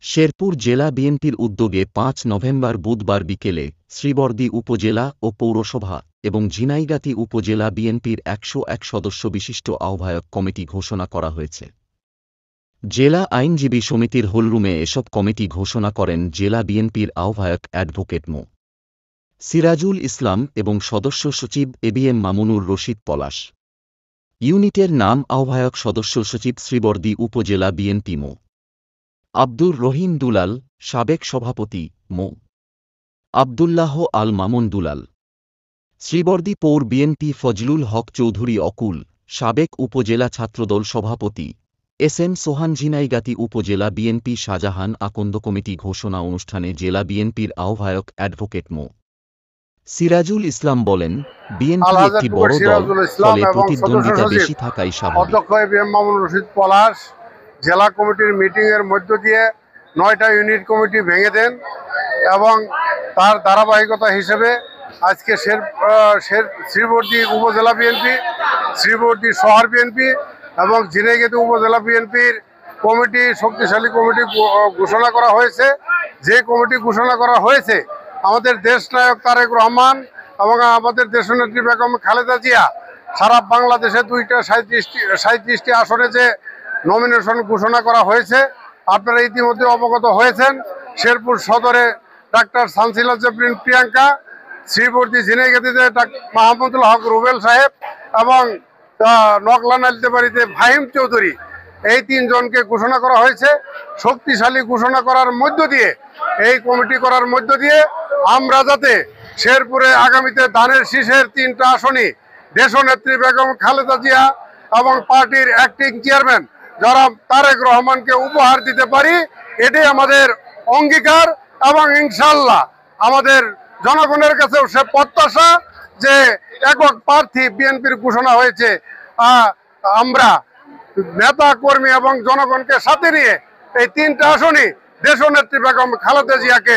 শেরপুর জেলা বিএনপির উদ্যোগে ৫ নভেম্বর বুধবার বিকেলে শ্রীবরদী উপজেলা ও পৌরসভা এবং ঝিনাইগাতী উপজেলা বিএনপির ১০১ সদস্য বিশিষ্ট আহ্বায়ক কমিটি ঘোষণা করা হয়েছে। জেলা আইনজীবী সমিতির হলরুমে এসব কমিটি ঘোষণা করেন জেলা বিএনপির আহ্বায়ক অ্যাডভোকেট মো. সিরাজুল ইসলাম এবং সদস্য সচিব এবিএম মামুনুর রশিদ পলাশ। ইউনিটের নাম আহ্বায়ক সদস্য সচিব শ্রীবরদী উপজেলা বিএনপি মো. আব্দুর রহিম দুলাল, সাবেক সভাপতি মো. আব্দুল্লাহ আল মামুন দুলাল। শ্রীবরদী পৌর বিএনপি ফজলুল হক চৌধুরী অকুল, সাবেক উপজেলা ছাত্রদল সভাপতি এস এম সোহান। ঝিনাইগাতী উপজেলা বিএনপি শাহজাহান আকন্দ কমিটি ঘোষণা অনুষ্ঠানে জেলা বিএনপির আহ্বায়ক অ্যাডভোকেট মো. সিরাজুল ইসলাম বলেন, বিএনপি একটি বড় দল, ফলে প্রতিদ্বন্দ্বিতা বেশি থাকাই স্বাভাবিক। অধ্যক্ষ এবিএম মামুনুর রশিদ পলাশ জেলা কমিটির মিটিংয়ের মধ্য দিয়ে ৯টা ইউনিট কমিটি ভেঙে দেন এবং তার ধারাবাহিকতা হিসেবে আজকে শ্রীবরদী উপজেলা বিএনপি, শ্রীবরদী শহর বিএনপি এবং ঝিনাইগাতী উপজেলা বিএনপির কমিটি, শক্তিশালী কমিটি ঘোষণা করা হয়েছে। যে কমিটি ঘোষণা করা হয়েছে আমাদের দেশনায়ক তারেক রহমান এবং আমাদের দেশনেত্রী বেগম খালেদা জিয়া সারা বাংলাদেশে 37টি আসনে যে নমিনেশন ঘোষণা করা হয়েছে আপনারা ইতিমধ্যে অবগত হয়েছেন। শেরপুর সদরে ডাক্তার সানসিলা জেবরিন প্রিয়াঙ্কা, শ্রীবরদী ঝিনাইগাতীতে মাহমুদুল হক রুবেল সাহেব এবং নকলা নালিতাবাড়িতে ফাহিম চৌধুরী, এই 3 জনকে ঘোষণা করা হয়েছে। শক্তিশালী ঘোষণা করার মধ্য দিয়ে, এই কমিটি করার মধ্য দিয়ে আমরা যাতে শেরপুরে আগামীতে ধানের শীষের 3টা আসনই দেশনেত্রী বেগম খালেদা জিয়া এবং পার্টির অ্যাক্টিং চেয়ারম্যান যারা তারেক রহমানকে উপহার দিতে পারি, এটাই আমাদের অঙ্গীকার। এবং ইনশাল্লাহ আমাদের জনগণের কাছেও সে প্রত্যাশা যে একক প্রার্থী বিএনপির ঘোষণা হয়েছে, আমরা নেতা কর্মী এবং জনগণকে সাথে নিয়ে এই 3টা আসনই দেশনেত্রী বেগম খালেদা জিয়াকে